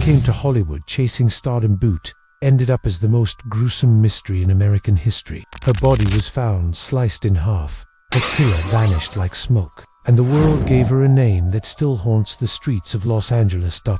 came to Hollywood chasing stardom boot, ended up as the most gruesome mystery in American history. Her body was found sliced in half. Her killer vanished like smoke, and the world gave her a name that still haunts the streets of Los Angeles. The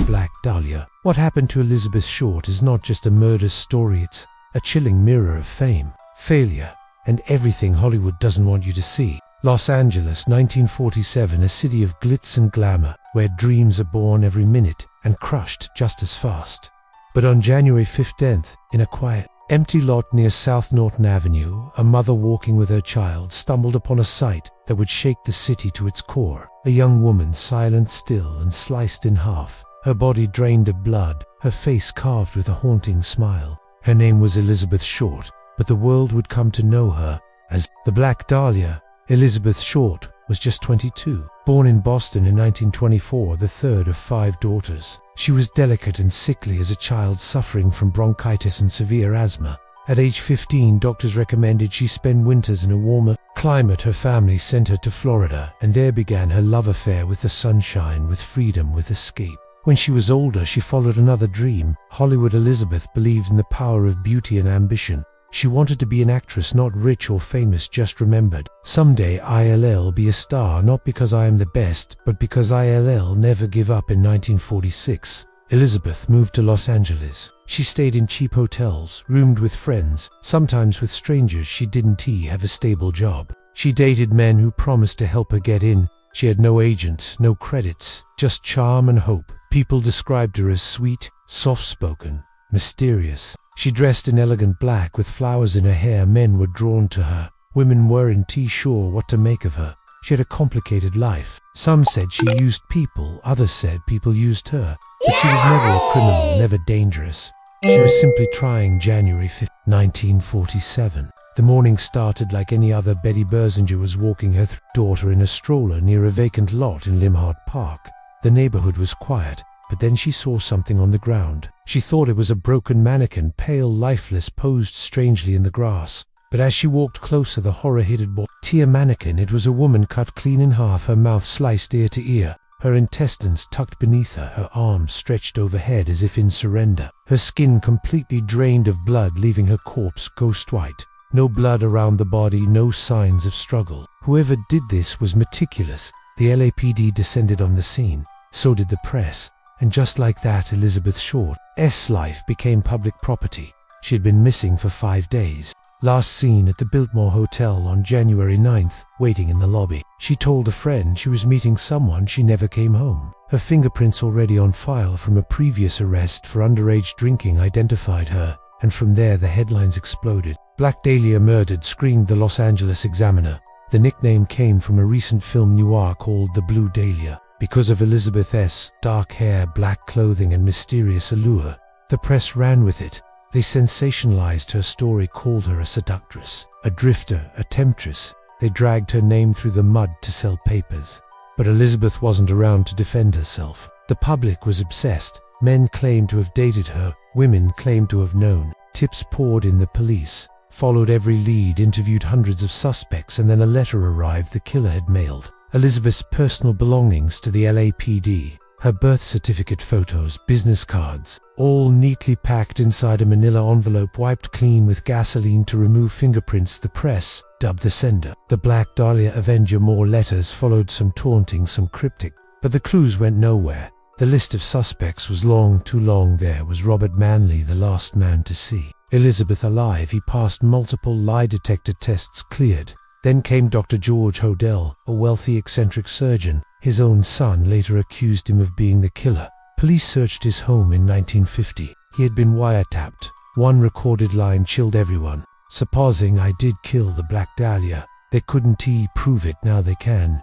Black Dahlia. What happened to Elizabeth Short is not just a murder story, it's a chilling mirror of fame, failure, and everything Hollywood doesn't want you to see. Los Angeles, 1947, a city of glitz and glamour, where dreams are born every minute and crushed just as fast. But on January 15th, in a quiet, empty lot near South Norton Avenue, a mother walking with her child stumbled upon a sight that would shake the city to its core. A young woman, silent still and sliced in half, her body drained of blood, her face carved with a haunting smile. Her name was Elizabeth Short, but the world would come to know her as the Black Dahlia. Elizabeth Short was just 22, born in Boston in 1924, the third of 5 daughters. She was delicate and sickly as a child, suffering from bronchitis and severe asthma. At age 15, doctors recommended she spend winters in a warmer climate. Her family sent her to Florida, and there began her love affair with the sunshine, with freedom, with escape. When she was older, she followed another dream. Hollywood. Elizabeth believed in the power of beauty and ambition. She wanted to be an actress, not rich or famous, just remembered, someday I'll be a star, not because I am the best, but because I'll never give up. In 1946, Elizabeth moved to Los Angeles. She stayed in cheap hotels, roomed with friends, sometimes with strangers. She didn't have a stable job. She dated men who promised to help her get in. She had no agent, no credits, just charm and hope. People described her as sweet, soft-spoken, mysterious. She dressed in elegant black with flowers in her hair. Men were drawn to her. Women weren't sure what to make of her. She had a complicated life. Some said she used people, others said people used her. But she was never a criminal, never dangerous. She was simply trying. January 5, 1947. The morning started like any other. Betty Berzinger was walking her daughter in a stroller near a vacant lot in Limhart Park. The neighborhood was quiet, but then she saw something on the ground. She thought it was a broken mannequin, pale, lifeless, posed strangely in the grass. But as she walked closer, the horror hit it. A mannequin. It was a woman cut clean in half, her mouth sliced ear to ear, her intestines tucked beneath her arms stretched overhead as if in surrender, her skin completely drained of blood, leaving her corpse ghost white. No blood around the body, no signs of struggle. Whoever did this was meticulous. The LAPD descended on the scene. So did the press. And just like that, Elizabeth Short's life became public property. She had been missing for 5 days. Last seen at the Biltmore Hotel on January 9th, waiting in the lobby. She told a friend she was meeting someone. She never came home. Her fingerprints, already on file from a previous arrest for underage drinking, identified her, and from there the headlines exploded. Black Dahlia murdered, screamed the Los Angeles Examiner. The nickname came from a recent film noir called The Blue Dahlia, because of Elizabeth's dark hair, black clothing, and mysterious allure. The press ran with it. They sensationalized her story, called her a seductress, a drifter, a temptress. They dragged her name through the mud to sell papers. But Elizabeth wasn't around to defend herself. The public was obsessed. Men claimed to have dated her. Women claimed to have known. Tips poured in. The police followed every lead, interviewed hundreds of suspects, and then a letter arrived the killer had mailed. Elizabeth's personal belongings to the LAPD, her birth certificate, photos, business cards, all neatly packed inside a manila envelope, wiped clean with gasoline to remove fingerprints. The press dubbed the sender the Black Dahlia Avenger. More letters followed, some taunting, some cryptic, but the clues went nowhere. The list of suspects was long, too long. There was Robert Manley, the last man to see Elizabeth alive. He passed multiple lie detector tests, cleared. Then came Dr. George Hodel, a wealthy eccentric surgeon. His own son later accused him of being the killer. Police searched his home in 1950. He had been wiretapped. One recorded line chilled everyone. "Supposing I did kill the Black Dahlia, they couldn't prove it, now they can.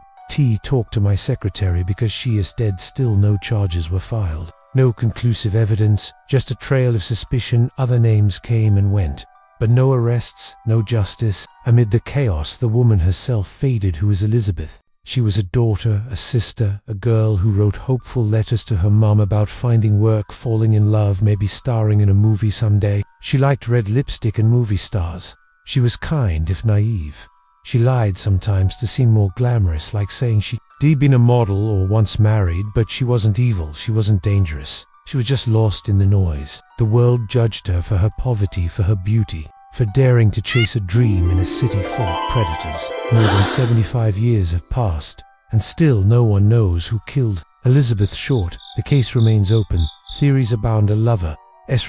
Talk to my secretary because she is dead." Still no charges were filed. No conclusive evidence, just a trail of suspicion. Other names came and went, but no arrests, no justice. Amid the chaos, the woman herself faded. Who was Elizabeth? She was a daughter, a sister, a girl who wrote hopeful letters to her mom about finding work, falling in love, maybe starring in a movie someday. She liked red lipstick and movie stars. She was kind, if naive. She lied sometimes to seem more glamorous, like saying she De'd been a model or once married, but she wasn't evil, she wasn't dangerous. She was just lost in the noise. The world judged her for her poverty, for her beauty, for daring to chase a dream in a city full of predators. More than 75 years have passed, and still no one knows who killed Elizabeth Short. The case remains open. Theories abound: a lover,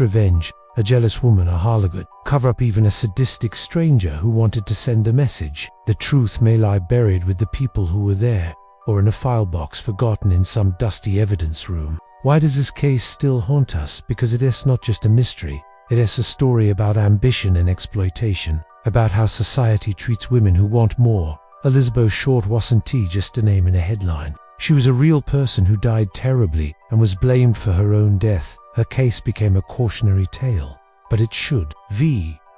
revenge, a jealous woman, a harlot, cover up, even a sadistic stranger who wanted to send a message. The truth may lie buried with the people who were there, or in a file box forgotten in some dusty evidence room. Why does this case still haunt us? Because it is not just a mystery. It is a story about ambition and exploitation, about how society treats women who want more. Elizabeth Short wasn't just a name in a headline. She was a real person who died terribly and was blamed for her own death. Her case became a cautionary tale, but it should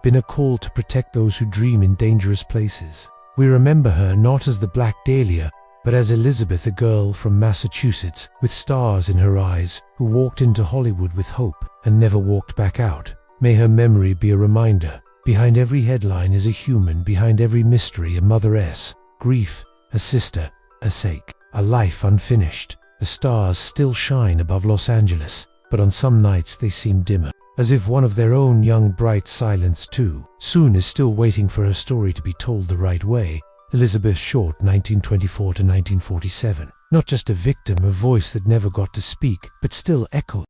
been a call to protect those who dream in dangerous places. We remember her not as the Black Dahlia, but as Elizabeth, a girl from Massachusetts with stars in her eyes, who walked into Hollywood with hope and never walked back out. May her memory be a reminder. Behind every headline is a human, behind every mystery a mother's grief, a sister, a sake, a life unfinished. The stars still shine above Los Angeles, but on some nights they seem dimmer, as if one of their own young bright silence too soon is still waiting for her story to be told the right way. Elizabeth Short, 1924 to 1947. Not just a victim, a voice that never got to speak, but still echoed.